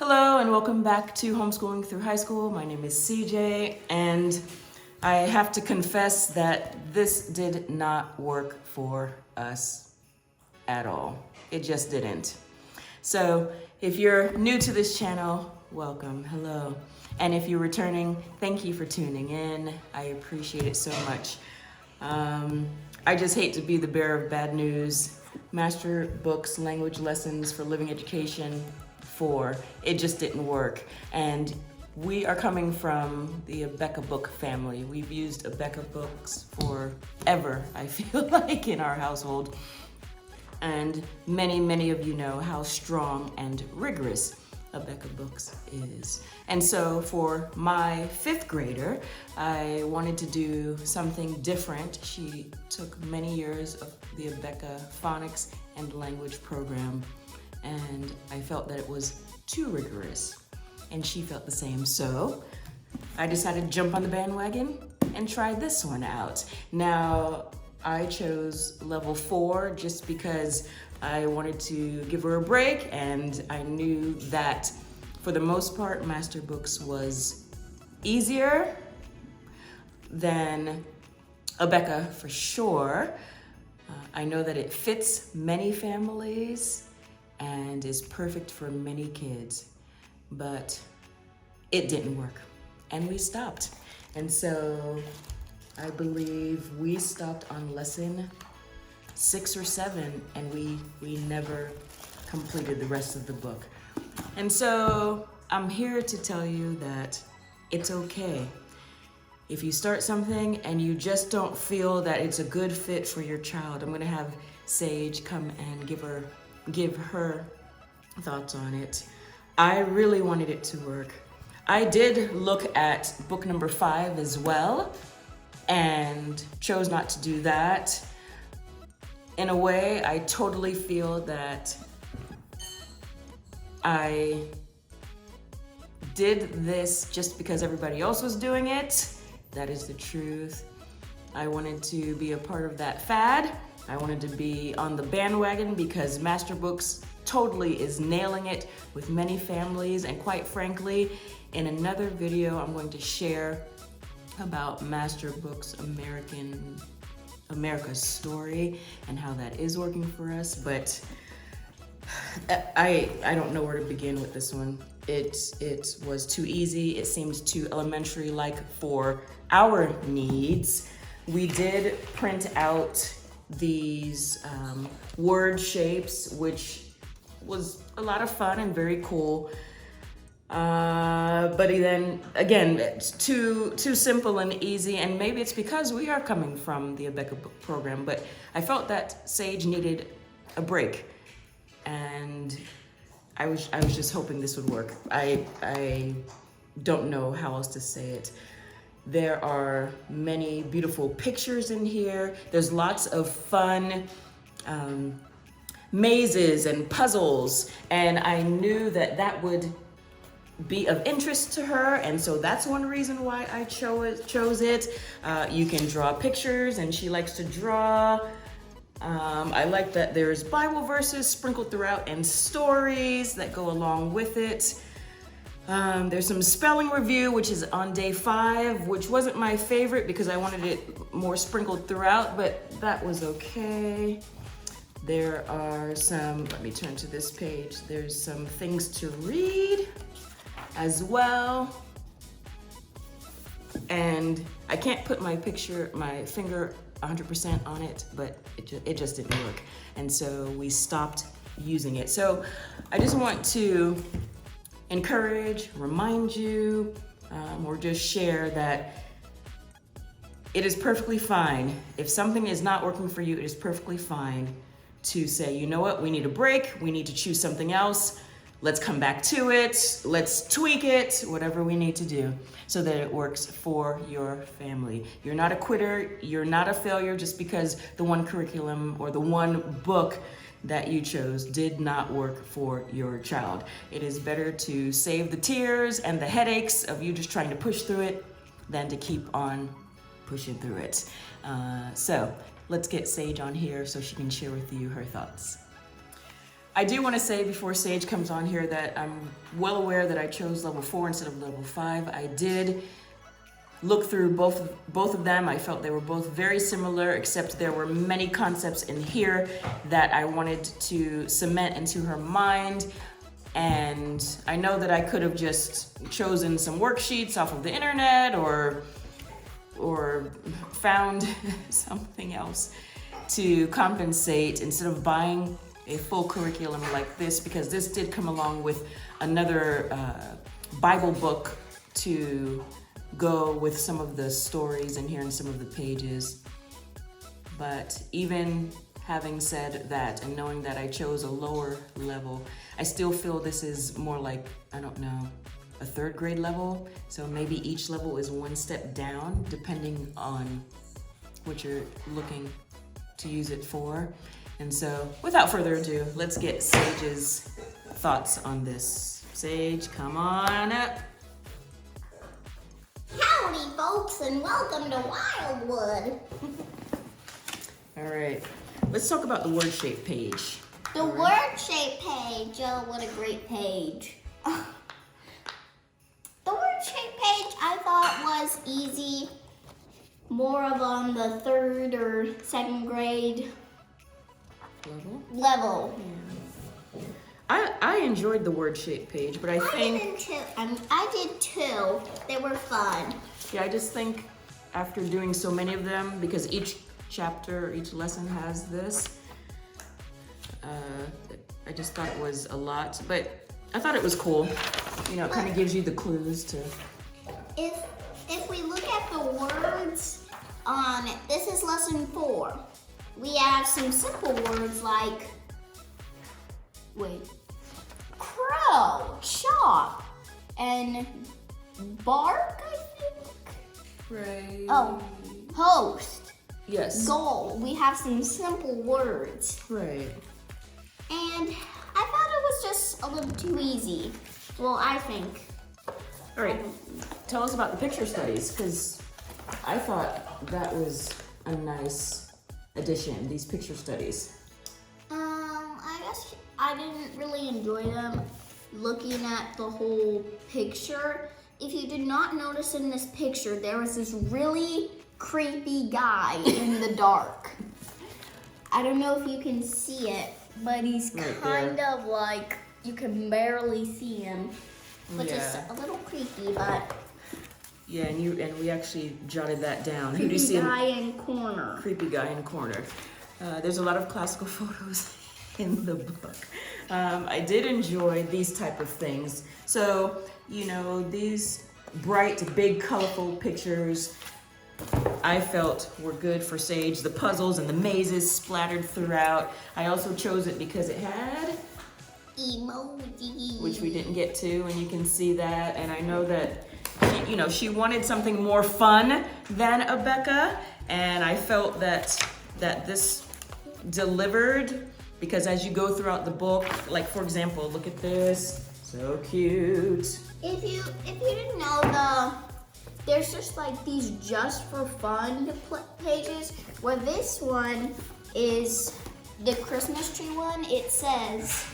Hello and welcome back to Homeschooling Through High School. My name is CJ and I have to confess that this did not work for us at all. It just didn't. So if you're new to this channel, welcome, hello. And if you're returning, thank you for tuning in. I appreciate it so much. I just hate to be the bearer of bad news. Master Books Language Lessons for Living Education 4, it just didn't work. And we are coming from the Abeka book family. We've used Abeka books forever, I feel like, in our household. And many of you know how strong and rigorous Abeka Books is. And so for my 5th grader, I wanted to do something different. She took many years of the Abeka phonics and language program, and I felt that it was too rigorous, and she felt the same. So I decided to jump on the bandwagon and try this one out. Now, I chose level 4 just because I wanted to give her a break, and I knew that for the most part, Master Books was easier than Abeka for sure. I know that it fits many families and is perfect for many kids, but it didn't work, and we stopped. And so I believe we stopped on lesson 6 or 7, and we never completed the rest of the book. And so I'm here to tell you that it's okay. If you start something and you just don't feel that it's a good fit for your child, I'm gonna have Sage come and give her thoughts on it. I really wanted it to work. I did look at book number 5 as well, and chose not to do that. In a way, I totally feel that I did this just because everybody else was doing it. That is the truth. I wanted to be a part of that fad. I wanted to be on the bandwagon because Master Books totally is nailing it with many families. And quite frankly, in another video, I'm going to share about Master Books America's story and how that is working for us. But I don't know where to begin with this one. It was too easy. It seemed too elementary-like for our needs. We did print out these word shapes, which was a lot of fun and very cool. But then again, it's too simple and easy, and maybe it's because we are coming from the Abeka program, but I felt that Sage needed a break, and I was just hoping this would work. I don't know how else to say it. There are many beautiful pictures in here. There's lots of fun mazes and puzzles, and I knew that would be of interest to her, and so that's one reason why I chose it. You can draw pictures, and she likes to draw. I like that there's Bible verses sprinkled throughout and stories that go along with it. There's some spelling review, which is on day 5, which wasn't my favorite because I wanted it more sprinkled throughout, but that was okay. There are some, let me turn to this page, there's some things to read as well. And I can't put my finger 100% on it, but it just didn't work. And so we stopped using it. So I just want to encourage, remind you, or just share that it is perfectly fine. If something is not working for you, it is perfectly fine to say, you know what, we need a break, we need to choose something else. Let's come back to it, let's tweak it, whatever we need to do so that it works for your family. You're not a quitter, you're not a failure just because the one curriculum or the one book that you chose did not work for your child. It is better to save the tears and the headaches of you just trying to push through it than to keep on pushing through it. So let's get Sage on here so she can share with you her thoughts. I do want to say before Sage comes on here that I'm well aware that I chose level 4 instead of level 5. I did look through both of them. I felt they were both very similar, except there were many concepts in here that I wanted to cement into her mind. And I know that I could have just chosen some worksheets off of the internet or found something else to compensate instead of buying a full curriculum like this, because this did come along with another Bible book to go with some of the stories in here and some of the pages. But even having said that and knowing that I chose a lower level, I still feel this is more like, I don't know, a 3rd grade level. So maybe each level is one step down depending on what you're looking to use it for. And so without further ado, let's get Sage's thoughts on this. Sage, come on up. Howdy, folks, and welcome to Wildwood. All right, let's talk about the word shape page. The word shape page, oh, what a great page. The word shape page I thought was easy, more of on the 3rd or 2nd grade level. Yeah. I enjoyed the word shape page, but I think I did too. They were fun. Yeah, I just think after doing so many of them, because each chapter, each lesson has this, I just thought it was a lot, but I thought it was cool. You know, it kind of gives you the clues to. If we look at the words on, this is lesson 4. We have some simple words like, crow, chop, and bark, I think. Right. Oh, host. Yes. Goal. We have some simple words. Right. And I thought it was just a little too easy. Well, I think. All right. Tell us about the picture studies, because I thought that was a nice addition, these picture studies. I guess I didn't really enjoy them looking at the whole picture. If you did not notice in this picture, there was this really creepy guy in the dark. I don't know if you can see it, but he's kind of like, you can barely see him, which is a little creepy, but. Yeah, and we actually jotted that down. Creepy guy in corner. Creepy guy in corner. There's a lot of classical photos in the book. I did enjoy these type of things. So, you know, these bright, big, colorful pictures I felt were good for Sage. The puzzles and the mazes splattered throughout. I also chose it because it had emoji, which we didn't get to, and you can see that. And I know that she wanted something more fun than Abeka, and I felt that this delivered, because as you go throughout the book, like for example, look at this, so cute. If you didn't know, there's just like these just for fun pages, where this one is the Christmas tree one. It says,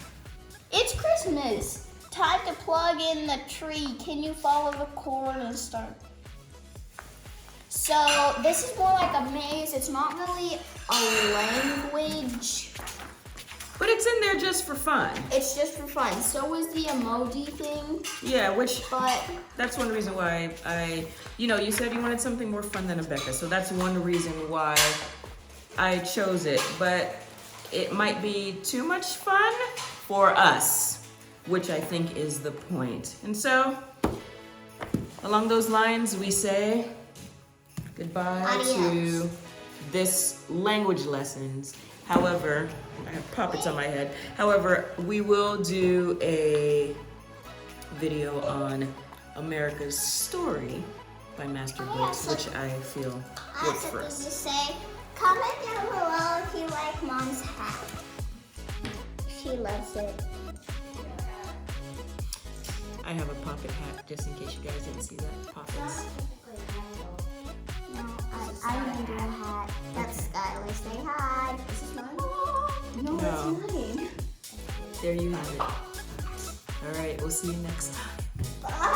"It's Christmas. Time to plug in the tree. Can you follow the cord and start?" So this is more like a maze. It's not really a language. But it's in there just for fun. It's just for fun. So is the emoji thing. Yeah, but that's one reason why you said you wanted something more fun than Abeka. So that's one reason why I chose it. But it might be too much fun for us, which I think is the point. And so, along those lines, we say goodbye to this language lessons. However, I have poppets on my head. However, we will do a video on America's Story by Master Books, which I feel works for us. To say, comment down below if you like Mom's hat. She loves it. I have a poppet hat, just in case you guys didn't see that. Poppets. No, I need your hat. That's Skylar. Say hi. This is mine. No, No. it's mine. there you have it. All right, we'll see you next time. Bye.